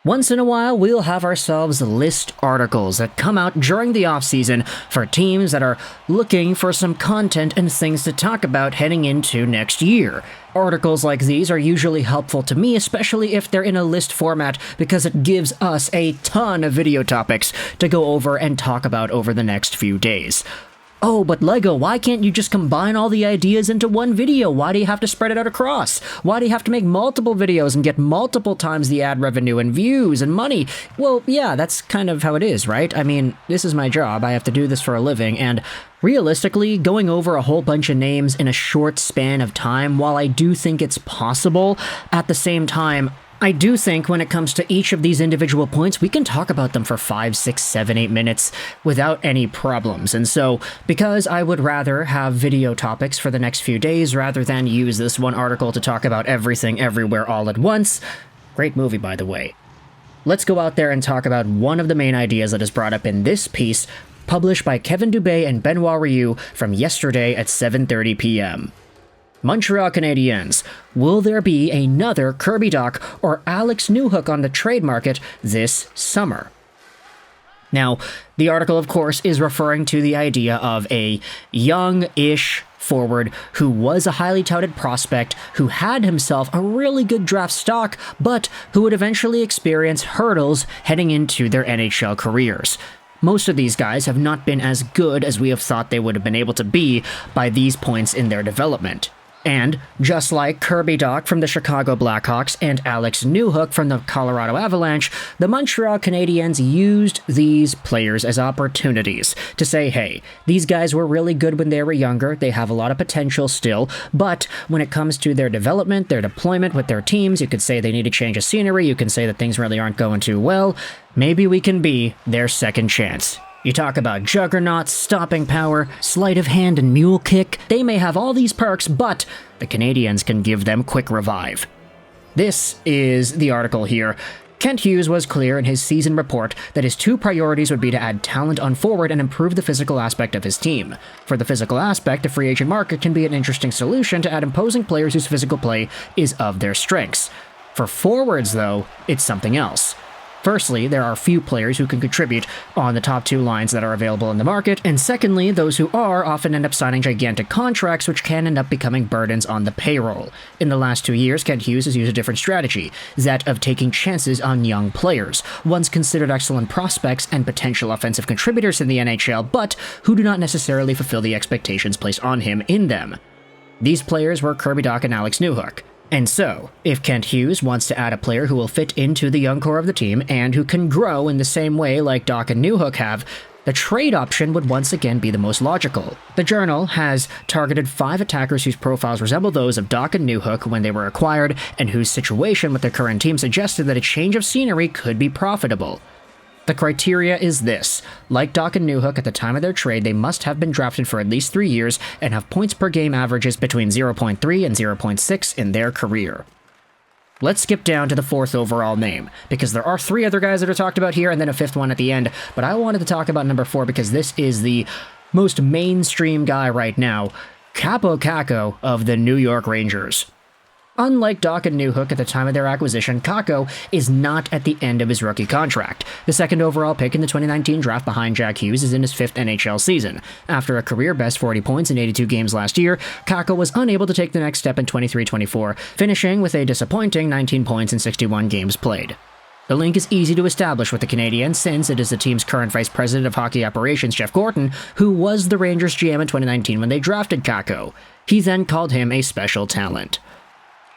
Once in a while, we'll have ourselves list articles that come out during the offseason for teams that are looking for some content and things to talk about heading into next year. Articles like these are usually helpful to me, especially if they're in a list format, because it gives us a ton of video topics to go over and talk about over the next few days. Oh, but LEGO, why can't you just combine all the ideas into one video? Why do you have to spread it out across? Why do you have to make multiple videos and get multiple times the ad revenue and views and money? Well, yeah, that's kind of how it is, right? I mean, this is my job. I have to do this for a living, and realistically, going over a whole bunch of names in a short span of time, while I do think it's possible, at the same time, I do think when it comes to each of these individual points, we can talk about them for 5, 6, 7, 8 minutes without any problems. And so, because I would rather have video topics for the next few days rather than use this one article to talk about everything everywhere all at once, great movie by the way, let's go out there and talk about one of the main ideas that is brought up in this piece, published by Kevin Dubé and Benoit Rioux from yesterday at 7:30 p.m. Montreal Canadiens. Will there be another Kirby Dach or Alex Newhook on the trade market this summer? Now, the article, of course, is referring to the idea of a young-ish forward who was a highly touted prospect, who had himself a really good draft stock, but who would eventually experience hurdles heading into their NHL careers. Most of these guys have not been as good as we have thought they would have been able to be by these points in their development. And, just like Kirby Dach from the Chicago Blackhawks and Alex Newhook from the Colorado Avalanche, the Montreal Canadiens used these players as opportunities to say, hey, these guys were really good when they were younger, they have a lot of potential still, but when it comes to their development, their deployment with their teams, you could say they need to change of scenery, you can say that things really aren't going too well, maybe we can be their second chance. You talk about juggernauts, stopping power, sleight of hand, and mule kick. They may have all these perks, but the Canadiens can give them quick revive. This is the article here. Kent Hughes was clear in his season report that his two priorities would be to add talent on forward and improve the physical aspect of his team. For the physical aspect, the free agent market can be an interesting solution to add imposing players whose physical play is of their strengths. For forwards, though, it's something else. Firstly, there are few players who can contribute on the top two lines that are available in the market, and secondly, those who are often end up signing gigantic contracts which can end up becoming burdens on the payroll. In the last 2 years, Kent Hughes has used a different strategy, that of taking chances on young players, once considered excellent prospects and potential offensive contributors in the NHL, but who do not necessarily fulfill the expectations placed on him in them. These players were Kirby Dach and Alex Newhook. And so, if Kent Hughes wants to add a player who will fit into the young core of the team and who can grow in the same way like Dach and Newhook have, the trade option would once again be the most logical. The Journal has targeted 5 attackers whose profiles resemble those of Dach and Newhook when they were acquired, and whose situation with their current team suggested that a change of scenery could be profitable. The criteria is this. Like Dach and Newhook at the time of their trade, they must have been drafted for at least 3 years and have points per game averages between 0.3 and 0.6 in their career. Let's skip down to the 4th overall name, because there are 3 other guys that are talked about here and then a 5th one at the end, but I wanted to talk about number 4 because this is the most mainstream guy right now, Kaapo Kakko of the New York Rangers. Unlike Dach and Newhook at the time of their acquisition, Kakko is not at the end of his rookie contract. The 2nd overall pick in the 2019 draft behind Jack Hughes is in his 5th NHL season. After a career-best 40 points in 82 games last year, Kakko was unable to take the next step in 23-24, finishing with a disappointing 19 points in 61 games played. The link is easy to establish with the Canadiens since it is the team's current vice president of hockey operations, Jeff Gorton, who was the Rangers GM in 2019 when they drafted Kakko. He then called him a special talent.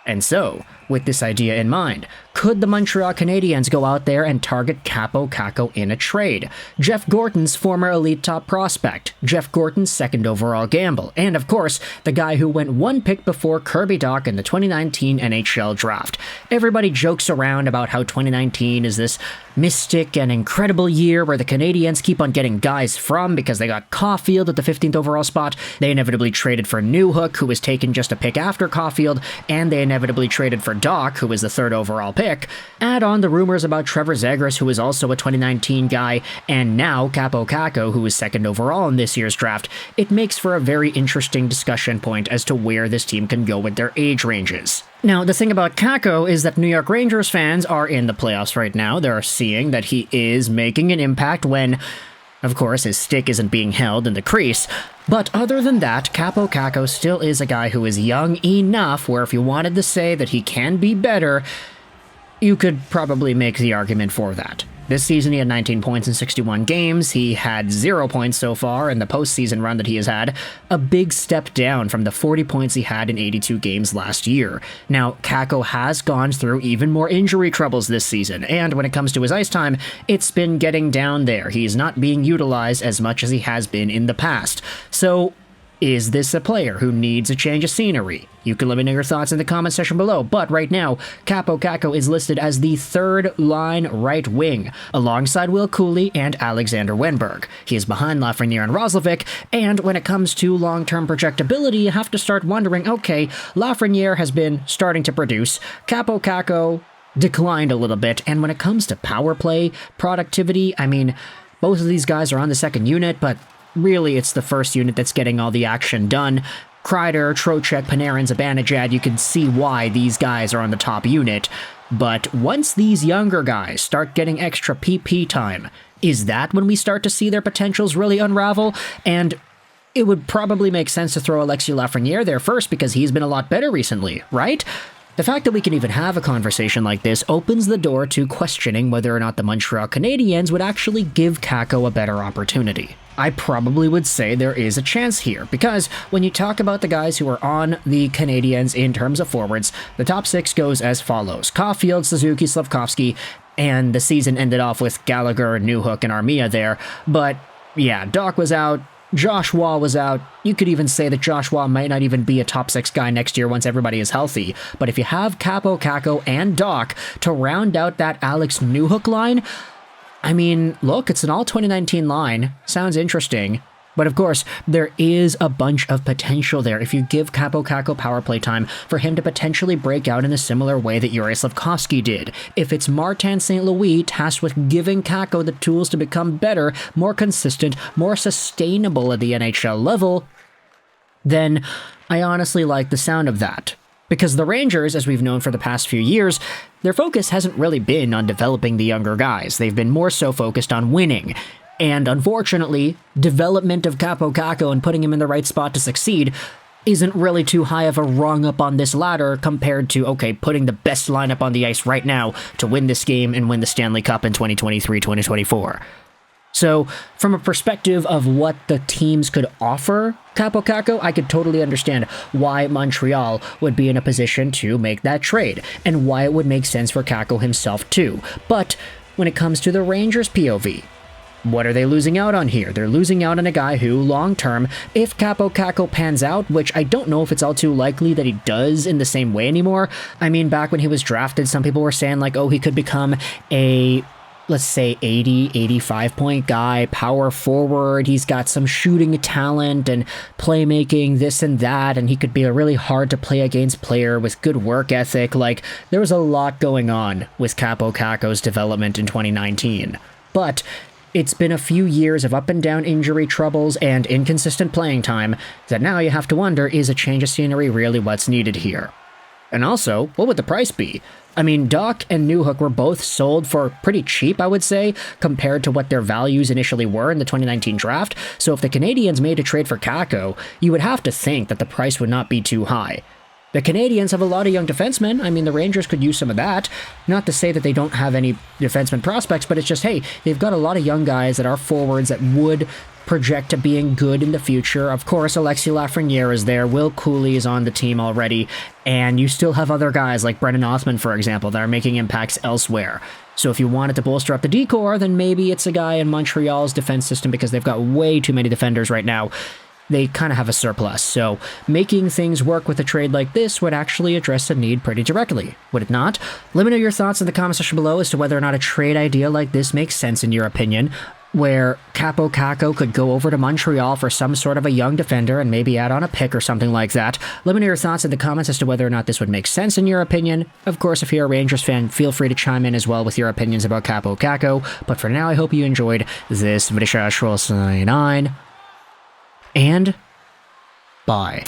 And so, with this idea in mind, could the Montreal Canadiens go out there and target Kaapo Kakko in a trade? Jeff Gorton's former elite top prospect, Jeff Gorton's 2nd overall gamble, and of course, the guy who went 1 pick before Kirby Dach in the 2019 NHL Draft. Everybody jokes around about how 2019 is this mystic and incredible year where the Canadiens keep on getting guys from because they got Caulfield at the 15th overall spot, they inevitably traded for Newhook, who was taken just a pick after Caulfield, and they inevitably traded for Dach, who was the 3rd overall pick, add on the rumors about Trevor Zegras, who was also a 2019 guy, and now Kaapo Kakko, who was 2nd overall in this year's draft, it makes for a very interesting discussion point as to where this team can go with their age ranges. Now, the thing about Kakko is that New York Rangers fans are in the playoffs right now. They're seeing that he is making an impact when, of course, his stick isn't being held in the crease. But other than that, Kaapo Kakko still is a guy who is young enough where if you wanted to say that he can be better, you could probably make the argument for that. This season, he had 19 points in 61 games. He had 0 points so far in the postseason run that he has had, a big step down from the 40 points he had in 82 games last year. Now, Kakko has gone through even more injury troubles this season, and when it comes to his ice time, it's been getting down there. He's not being utilized as much as he has been in the past. So, is this a player who needs a change of scenery? You can let me know your thoughts in the comment section below, but right now, Kaapo Kakko is listed as the 3rd line right wing, alongside Will Cooley and Alexander Wenberg. He is behind Lafreniere and Roslovic, and when it comes to long-term projectability, you have to start wondering, okay, Lafreniere has been starting to produce, Kaapo Kakko declined a little bit, and when it comes to power play, productivity, I mean, both of these guys are on the 2nd unit, but really, it's the 1st unit that's getting all the action done. Kreider, Trocheck, Panarin, Zibanejad, you can see why these guys are on the top unit. But once these younger guys start getting extra PP time, is that when we start to see their potentials really unravel? And it would probably make sense to throw Alexis Lafreniere there first because he's been a lot better recently, right? The fact that we can even have a conversation like this opens the door to questioning whether or not the Montreal Canadiens would actually give Kakko a better opportunity. I probably would say there is a chance here, because when you talk about the guys who are on the Canadiens in terms of forwards, the top 6 goes as follows. Caulfield, Suzuki, Slafkovsky, and the season ended off with Gallagher, Newhook, and Armia there. But yeah, Dach was out, Josh Waugh was out. You could even say that Josh Waugh might not even be a top 6 guy next year once everybody is healthy. But if you have Kaapo Kakko and Dach to round out that Alex Newhook line, I mean, look, it's an all-2019 line. Sounds interesting. But of course, there is a bunch of potential there if you give Kaapo Kakko power play time for him to potentially break out in a similar way that Yuri Slafkovsky did. If it's Martin St. Louis tasked with giving Kakko the tools to become better, more consistent, more sustainable at the NHL level, then I honestly like the sound of that. Because the Rangers, as we've known for the past few years, their focus hasn't really been on developing the younger guys. They've been more so focused on winning. And unfortunately, development of Kaapo Kakko and putting him in the right spot to succeed isn't really too high of a rung up on this ladder compared to, okay, putting the best lineup on the ice right now to win this game and win the Stanley Cup in 2023-2024. So, from a perspective of what the teams could offer Kaapo Kakko, I could totally understand why Montreal would be in a position to make that trade, and why it would make sense for Kakko himself too. But, when it comes to the Rangers' POV, what are they losing out on here? They're losing out on a guy who, long-term, if Kaapo Kakko pans out, which I don't know if it's all too likely that he does in the same way anymore. I mean, back when he was drafted, some people were saying, like, oh, he could become a, let's say, 80, 85 point guy, power forward, he's got some shooting talent and playmaking, this and that, and he could be a really hard to play against player with good work ethic. Like, there was a lot going on with Kaapo Kakko's development in 2019. But it's been a few years of up and down injury troubles and inconsistent playing time that now you have to wonder, is a change of scenery really what's needed here? And also, what would the price be? I mean, Dach and Newhook were both sold for pretty cheap, I would say, compared to what their values initially were in the 2019 draft, so if the Canadiens made a trade for Kakko, you would have to think that the price would not be too high. The Canadiens have a lot of young defensemen. I mean, the Rangers could use some of that. Not to say that they don't have any defenseman prospects, but it's just, hey, they've got a lot of young guys that are forwards that would project to being good in the future. Of course, Alexis Lafreniere is there. Will Cooley is on the team already. And you still have other guys like Brendan Othman, for example, that are making impacts elsewhere. So if you wanted to bolster up the D-core, then maybe it's a guy in Montreal's defense system because they've got way too many defenders right now. They kind of have a surplus, so making things work with a trade like this would actually address a need pretty directly, would it not? Let me know your thoughts in the comment section below as to whether or not a trade idea like this makes sense in your opinion. where Kaapo Kakko could go over to Montreal for some sort of a young defender and maybe add on a pick or something like that. Let me know your thoughts in the comments as to whether or not this would make sense in your opinion. Of course, if you're a Rangers fan, feel free to chime in as well with your opinions about Kaapo Kakko. But for now, I hope you enjoyed this video. And bye.